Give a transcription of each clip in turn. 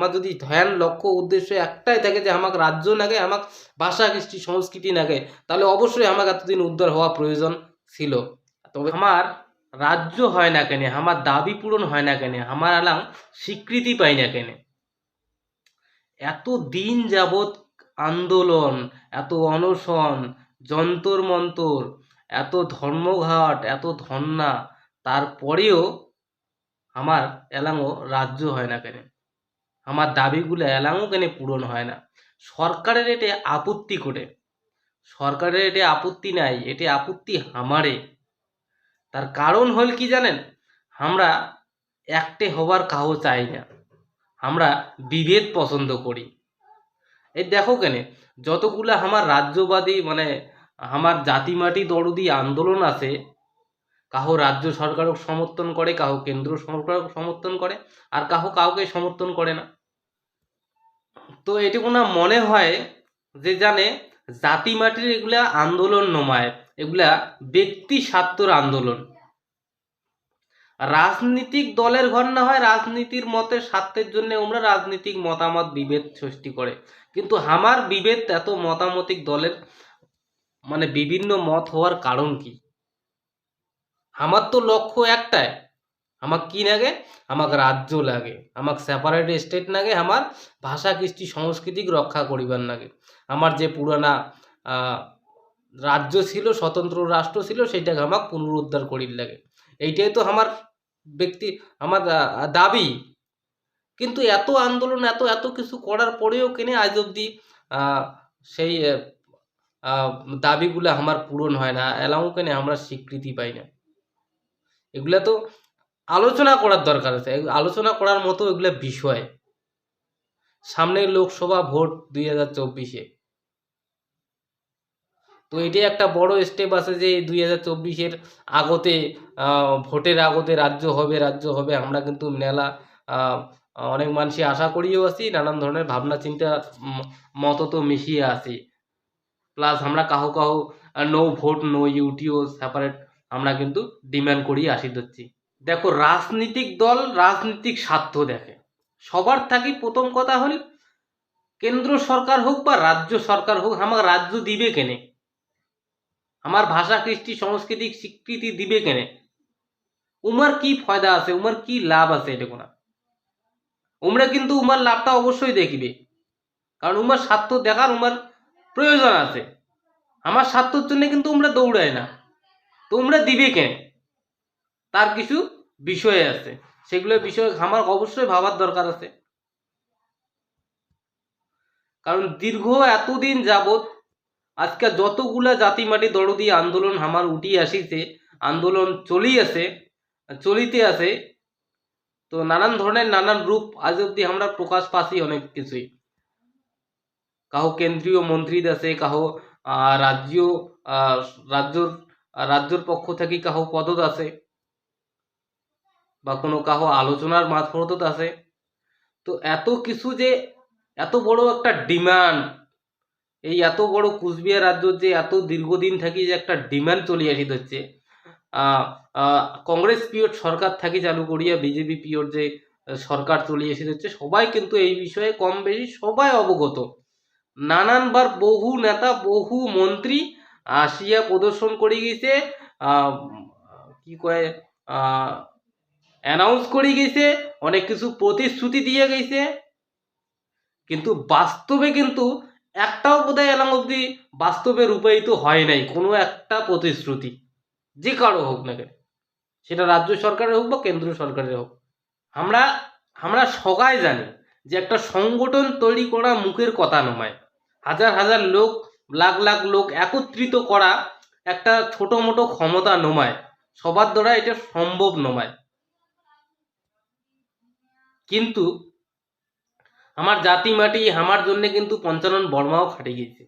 আমার যদি ধ্যান লক্ষ্য উদ্দেশ্য একটাই থাকে যে আমাকে রাজ্য নাগে, আমাকে ভাষা কৃষ্টি সংস্কৃতি নাগে, তাহলে অবশ্যই আমাকে এতদিন উদ্ধার হওয়া প্রয়োজন ছিল। তবে আমার রাজ্য হয় না কেন, আমার দাবি পূরণ হয় না কেন, আমার আলাম স্বীকৃতি পাই না কেন? এত দিন যাবৎ আন্দোলন, এত অনশন, যন্তর মন্তর, এত ধর্মঘাট, এত ধর্না, তারপরেও আমার এলাঙ্গো রাজ্য হয় না কেন? আমার দাবিগুলো এলাঙ্গো কেন পূরণ হয় না? সরকারের এতে আপত্তি করে, সরকারের এতে আপত্তি নাই, এতে আপত্তি আমারে। তার কারণ হল কি জানেন? আমরা একটে হবার কাহো চাই না, আমরা বিভেদ পছন্দ করি। এই দেখো কেন, যতগুলা আমার রাজ্যবাদী মানে আমার জাতিমাটি দরদি আন্দোলন আছে, কাহো রাজ্য সরকারও সমর্থন করে, কাহো কেন্দ্র সরকারও সমর্থন করে, আর কাহো কাউকে সমর্থন করে না। তো এটুকু না মনে হয় যে জানে জাতি মাটির এগুলা আন্দোলন নমায়, এগুলা ব্যক্তি স্বার্থর আন্দোলন। রাজনীতিক দলের ঘর না হয় রাজনীতির মতের স্বার্থের জন্য আমরা রাজনীতিক মতামত বিভেদ সৃষ্টি করে, কিন্তু আমার বিভেদ এত মতামতিক দলের মানে বিভিন্ন মত হওয়ার কারণ কি? আমার তো লক্ষ্য একটাই, আমাকে কি লাগে? আমাকে রাজ্য লাগে, আমাকে সেপারেট স্টেট লাগে, আমার ভাষা কৃষ্টি সংস্কৃতিক রক্ষা করিবার লাগে, আমার যে পুরানা রাজ্য ছিল, স্বতন্ত্র রাষ্ট্র ছিল, সেইটাকে আমাকে পুনরুদ্ধার করির লাগে। এইটাই তো আমার ব্যক্তি আমার দাবি। কিন্তু এত আন্দোলন, এত এত কিছু করার পরেও কেন আজ অবধি সেই দাবিগুলো আমার পূরণ হয় না, এলাও কেন আমরা স্বীকৃতি পাই না? এগুলা তো আলোচনা করার দরকার আছে, আলোচনা করার মতো এগুলা বিষয়। সামনে লোকসভা ভোট 2024-এ, তো এটাই একটা বড় স্টেপ আছে যে 2024-এর আগতে ভোটের আগতে রাজ্য হবে, রাজ্য হবে। আমরা কিন্তু মেলা অনেক মানুষই আশা করিও আছি, নানান ধরনের ভাবনা চিন্তা মত তো মিশিয়ে আছি। প্লাস আমরা কাহো কাহো নো ভোট নো ইউটিও সেপারেট আমরা কিন্তু ডিমান্ড করিয়ে আসি দিচ্ছি। দেখো, রাজনীতিক দল রাজনীতিক স্বার্থ দেখে সবার থাকি। প্রথম কথা হল কেন্দ্র সরকার হোক বা রাজ্য সরকার হোক, আমার রাজ্য দিবে কেনে? আমার ভাষা কৃষ্টি সংস্কৃতিক স্বীকৃতি দিবে কেনে? উমার কি ফায়দা আছে, উমার কি লাভ আছে? এটা কোনা উমরা কিন্তু উমার লাভটা অবশ্যই দেখিবে, কারণ উমার স্বার্থ দেখার উমার প্রয়োজন আছে। আমার স্বার্থের জন্য কিন্তু উমরা দৌড়ায় না। তো উমরা দিবে কেন? তার কিছু বিষয় আছে, সেগুলো বিষয় আমার অবশ্যই ভাবার দরকার আছে। কারণ দীর্ঘ এতদিন যাবৎ আজকে যতগুলা জাতি মাটি দরদি আন্দোলন আমার উঠি আসিছে, আন্দোলন চলিতে আছে, তো নানান ধরনের নানান রূপ আজ অব্দি আমরা প্রকাশ পাচ্ছি অনেক কিছুই। কাহো কেন্দ্রীয় মন্ত্রী আছে, কাহো রাজ্য রাজ্যর রাজ্যর পক্ষ থেকে কাহো পদত আছে, বা কোনো কাহো আলোচনার মাঝপথত আছে। তো এত কিছু যে এত বড় একটা ডিমান্ড, এই এত বড় কুচবিহার রাজ্য যে এত দীর্ঘদিন থাকি যে একটা ডিমান্ড চলে আসি হচ্ছে, কংগ্রেস পিরিয়ড সরকার থাকি চালু করিয়া বিজেপি পিরিয়ড যে সরকার চলে এসে হচ্ছে, সবাই কিন্তু এই বিষয়ে কম বেশি সবাই অবগত। নানানবার বহু নেতা বহু মন্ত্রী আসিয়া প্রদর্শন করে গেছে, কি কয় অ্যানাউন্স করে গেছে, অনেক কিছু প্রতিশ্রুতি দিয়ে গেছে, কিন্তু বাস্তবে কিন্তু একটাও বোধহয় এলাম অব্দি বাস্তবে রূপায়িত হয় নাই কোনো একটা প্রতিশ্রুতি, যে কারো হোক না কেন, সেটা রাজ্য সরকারের হোক বা কেন্দ্র সরকারের হোক। আমরা আমরা সবাই জানি যে একটা সংগঠন তৈরি করা মুখের কথা নয়, হাজার হাজার লোক লাখ লাখ লোক একত্রিত করা একটা ছোট মোটো ক্ষমতা নয়, সবার দ্বারা এটা সম্ভব নয়। কিন্তু আমার জাতি মাটি আমার জন্য কিন্তু পঞ্চানন বর্মাও খাটে গেছে,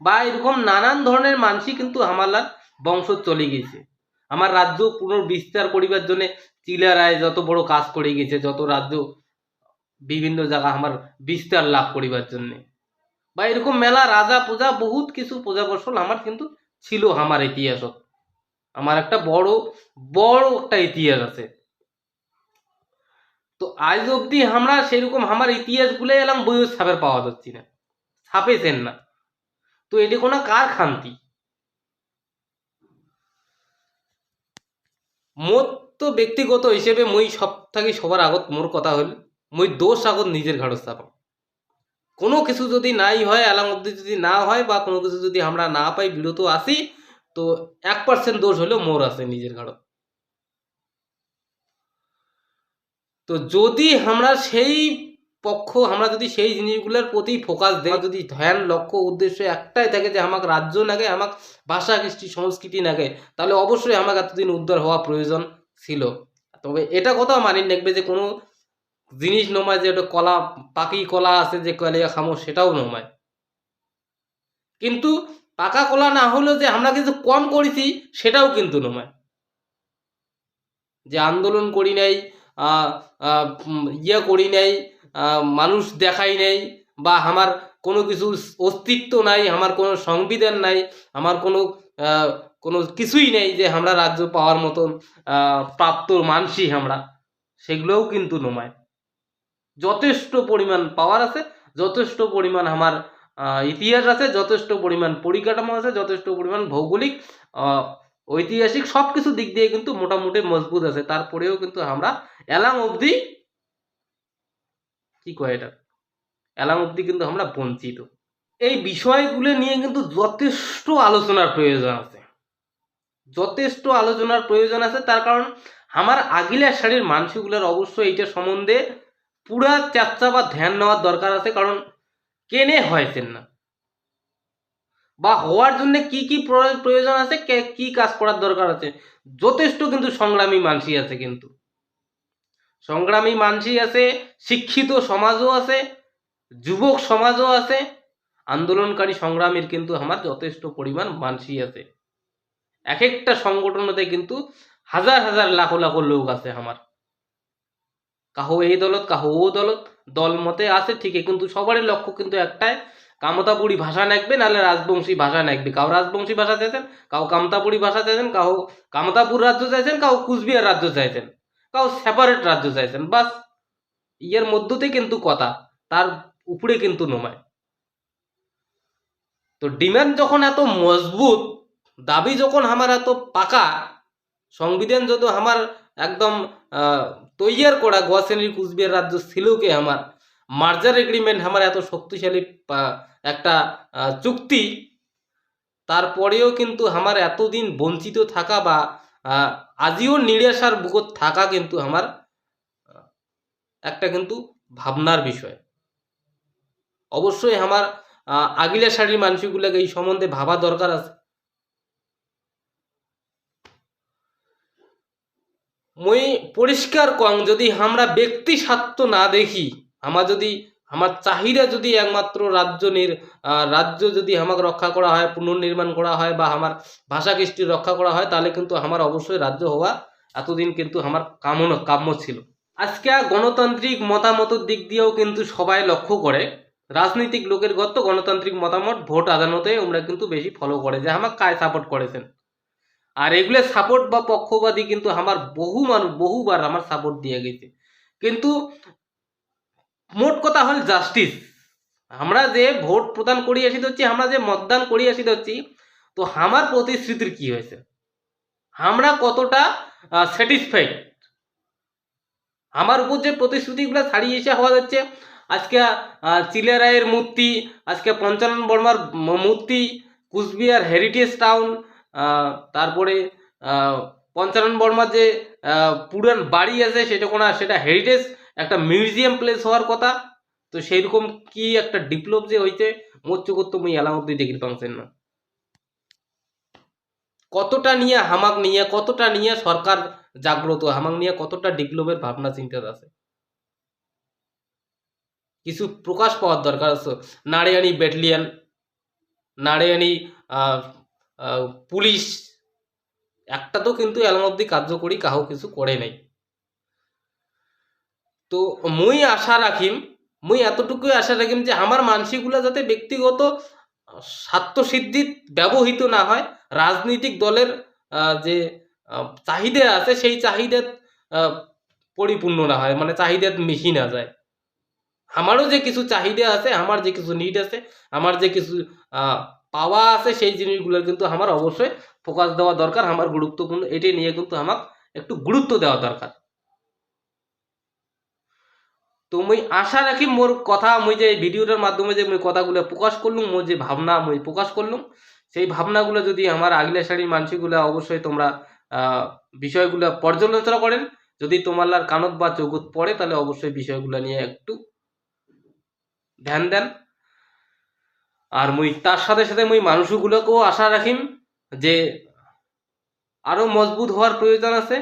বা এরকম নানান ধরনের মানুষই কিন্তু আমালার বংশ চলে গেছে। আমার রাজ্য পুনর্বিস্তার করিবার জন্য চিলা রায় যত বড় কাজ করে গেছে, যত রাজ্য বিভিন্ন জায়গা আমার বিস্তার লাভ করিবার জন্য, বা এরকম মেলা রাজা পূজা বহুত কিছু পূজা ফসল আমার কিন্তু ছিল। আমার ইতিহাসত আমার একটা বড় বড় একটা ইতিহাস আছে। তো তো আজ অবধি আমরা সেরকম আমার ইতিহাস গুলো এলাম বইয়ের ছাপের পাওয়া যাচ্ছি না, ছাপেছেন না। তো এটি কোনো কার খান্তি? মোর তো ব্যক্তিগত হিসেবে মই সব থাকি সবার আগত মোর কথা হল, মই দোষ আগত নিজের ঘাড়ত চাপাম। কোনো কিছু যদি নাই হয়, এলাম অবধি যদি না হয় বা কোনো কিছু যদি আমরা না পাই, বিরত আসি, তো 1% দোষ হলেও মোর আছে নিজের ঘাড়ত। তো যদি আমরা সেই আমরা যদি সেই জিনিসগুলোর প্রতি ফোকাস দেই, যদি ধ্যান লক্ষ্য উদ্দেশ্য একটাই থাকে যে আমাকে রাজ্য নাগে, আমাকে ভাষা কৃষ্টি সংস্কৃতি নাগে, তাহলে অবশ্যই আমাকে এতদিন উদ্ধার হওয়া প্রয়োজন ছিল। তবে এটা কথা মানি রাখবে যে কোনো জিনিস নমায় যে ওটা কলা, পাকি কলা আছে যে কলিয়া খামো, সেটাও নমায়। কিন্তু পাকা কলা না হলেও যে আমরা কিছু কম করেছি, সেটাও কিন্তু নমায়। যে আন্দোলন করি নাই, ইয়ে করি নাই, মানুষ দেখাই নাই, বা আমার কোনো কিছু অস্তিত্ব নাই, আমার কোনো সংবিধান নাই, আমার কোনো কোনো কিছুই নেই যে আমরা রাজ্য পাওয়ার মতন প্রাপ্ত মানসি আমরা, সেগুলোও কিন্তু নমায়। যথেষ্ট পরিমাণ পাওয়ার আছে, যথেষ্ট পরিমাণ আমার ইতিহাস আছে, যথেষ্ট পরিমাণ পরিকাঠামো আছে, যথেষ্ট পরিমাণ ভৌগোলিক ঐতিহাসিক সব কিছু দিক দিয়ে কিন্তু মোটামুটি মজবুত আছে। তারপরেও কিন্তু আমরা এলাম অবধি, কি কয় এটা, এলাম অবধি কিন্তু আমরা বঞ্চিত। এই বিষয়গুলো নিয়ে কিন্তু যথেষ্ট আলোচনার প্রয়োজন আছে, যথেষ্ট আলোচনার প্রয়োজন আছে। তার কারণ আমার আগিলা সারির মানুষগুলোর অবশ্যই এইটা সম্বন্ধে পুরা চর্চা বা ধ্যান নেওয়ার দরকার আছে। কারণ কেনে হয়েছেন না, বা হওয়ার জন্য কি কি প্রয়োজন আছে, কি কাজ করার দরকার আছে, যথেষ্ট কিন্তু সংগ্রামী মানসি আছে, কিন্তু সংগ্রামী মানসি আছে, শিক্ষিত সমাজও আছে, যুবক সমাজও আছে, আন্দোলনকারী সংগ্রামীর কিন্তু আমার যথেষ্ট পরিমাণ মানসি আছে। এক একটা সংগঠনতে কিন্তু হাজার হাজার লাখো লাখো লোক আছে আমার, কাহো এই দলত কাহো ও দলত, দল মতে আছে ঠিকই, কিন্তু সবারই লক্ষ্য কিন্তু একটাই, কামতাপুরী ভাষা নাকবে, নাহলে রাজবংশী ভাষা নাকবে। কাউ রাজবংশী ভাষা চাইছেন, কাউ কামতাপুরী ভাষা চাইছেন, কাউ কামতাপুর রাজ্য চাইছেন, কাউ কুচবিহার রাজ্য চাইছেন, কাউ সেপারেট রাজ্য চাইছেন। বাস ইয়ের মধ্যতে কিন্তু কথা, তার উপরে কিন্তু নমায়। তো ডিমান্ড যখন এত মজবুত, দাবি যখন আমার এত পাকা, সংবিধান যদি আমার একদম তৈয়ার করা, গোয়া শ্রেণীর কুচবিহার রাজ্য ছিল কি আমার মার্জার এগ্রিমেন্ট আমার এত শক্তিশালী একটা চুক্তি, তারপরেও কিন্তু আমার এতদিন বঞ্চিত থাকা বা আজিও নিরাশার বুকত থাকা কিন্তু আমার একটা কিন্তু ভাবনার বিষয়। অবশ্যই আমার আগিলা সারির মানুষগুলোকে এই সম্বন্ধে ভাবা দরকার আছে। মই পরিষ্কার কং, যদি আমরা ব্যক্তি স্বার্থ না দেখি, আমার চাহিদা যদি একমাত্র রাজ্য যদি আমাকে রক্ষা করা হয়, পুনর্নির্মাণ করা হয়, বা আমার ভাষা কৃষ্টি রক্ষা করা হয়, তাহলে কিন্তু আমার অবশ্যই রাজ্য হওয়া এতদিন কিন্তু আমার কাম্য ছিল। আজকে গণতান্ত্রিক মতামতের দিক দিয়েও কিন্তু সবাই লক্ষ্য করে, রাজনৈতিক লোকের গত গণতান্ত্রিক মতামত ভোট আদালতে আমরা কিন্তু বেশি ফলো করে যে আমাকে কায় সাপোর্ট করেছেন। আর এগুলো সাপোর্ট বা পক্ষবাদী কিন্তু আমার বহুবার আমার সাপোর্ট দিয়ে গেছে। কিন্তু মোট কথা হল জাস্টিস, আমরা যে ভোট প্রদান করি আসি হচ্ছি, আমরা যে মতদান করি আসি হচ্ছি, তো আমার প্রতিশ্রুতির কি হয়েছে, আমরা কতটা স্যাটিসফাইড, আমার উপর যে প্রতিশ্রুতিগুলো ছাড়িয়ে এসে হওয়া যাচ্ছে। আজকে চিলেরায়ের মূর্তি, আজকে পঞ্চানন বর্মার মূর্তি, কুচবিহার হেরিটেজ টাউন, তারপরে পঞ্চানন বর্মার যে পুরান বাড়ি আছে সেটা হেরিটেজ একটা মিউজিয়াম প্লেস হওয়ার কথা। তো সেইরকম কি একটা ডেভেলপ যে হয়েছে মোচ্চ করতে মুই এলাম অব্দি দেখি পাচ্ছেন না। কতটা নিয়ে কতটা নিয়ে সরকার জাগ্রত, হামাক নিয়ে কতটা ডেভেলপের ভাবনা চিন্তা আছে, কিছু প্রকাশ পাওয়ার দরকার আছে। নাড়িয়ানি ব্যাটালিয়ান, নাড়িয়ানি পুলিশ, একটা তো কিন্তু এলাম অব্দি কার্যকরী কাহো কিছু করে নাই। তো মুই এতটুকুই আশা রাখিম যে আমার মানসিকগুলা যাতে ব্যক্তিগত স্বার্থ সিদ্ধিত ব্যবহৃত না হয়, রাজনৈতিক দলের যে চাহিদা আছে সেই চাহিদা পরিপূর্ণ না হয়, মানে চাহিদা বেশি না যায়। আমারও যে কিছু চাহিদা আছে, আমার যে কিছু নিড আছে, আমার যে কিছু পাওয়া আছে, সেই জিনিসগুলো কিন্তু আমার অবশ্যই ফোকাস দেওয়া দরকার। আমার গুরুত্বপূর্ণ এটাই নিয়ে কিন্তু আমার একটু গুরুত্ব দেওয়া দরকার। তো মুই আশা রাখি মোর কথা, মুই যে এই ভিডিওটার মাধ্যমে যে মুই কথাগুলো প্রকাশ করলুম, মোর যে ভাবনা মুই প্রকাশ করলুম, সেই ভাবনাগুলো যদি আমার আগলা সারির মানসিকগুলো অবশ্যই তোমরা বিষয়গুলো পর্যালোচনা করেন, যদি তোমার কানত বা চৌকত পড়ে, তাহলে অবশ্যই বিষয়গুলো নিয়ে একটু ধ্যান দেন। আর মুই তার সাথে সাথে মুই মানুষগুলোকেও আশা রাখিম যে আরো মজবুত হওয়ার প্রয়োজন আছে,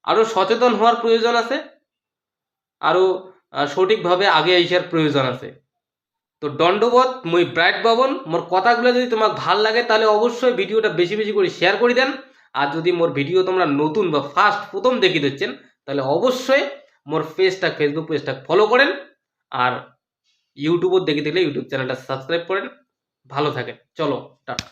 আরো সচেতন হওয়ার প্রয়োজন আছে, আরো সঠিকভাবে আগে আইসার প্রয়োজন আছে। তো দণ্ডবোধ, মুই ব্রাইট বাবন। মোর কথাগুলো যদি তোমার ভাল লাগে, তাহলে অবশ্যই ভিডিওটা বেশি বেশি করে শেয়ার করে দেন। আর যদি মোর ভিডিও তোমরা নতুন বা ফার্স্ট প্রথম দেখি দিচ্ছেন, তাহলে অবশ্যই মোর ফেসবুক পেজটা ফলো করেন। আর ইউটিউবও দেখে দিলে ইউটিউব চ্যানেলটা সাবস্ক্রাইব করেন। ভালো থাকেন, চলো টাটা।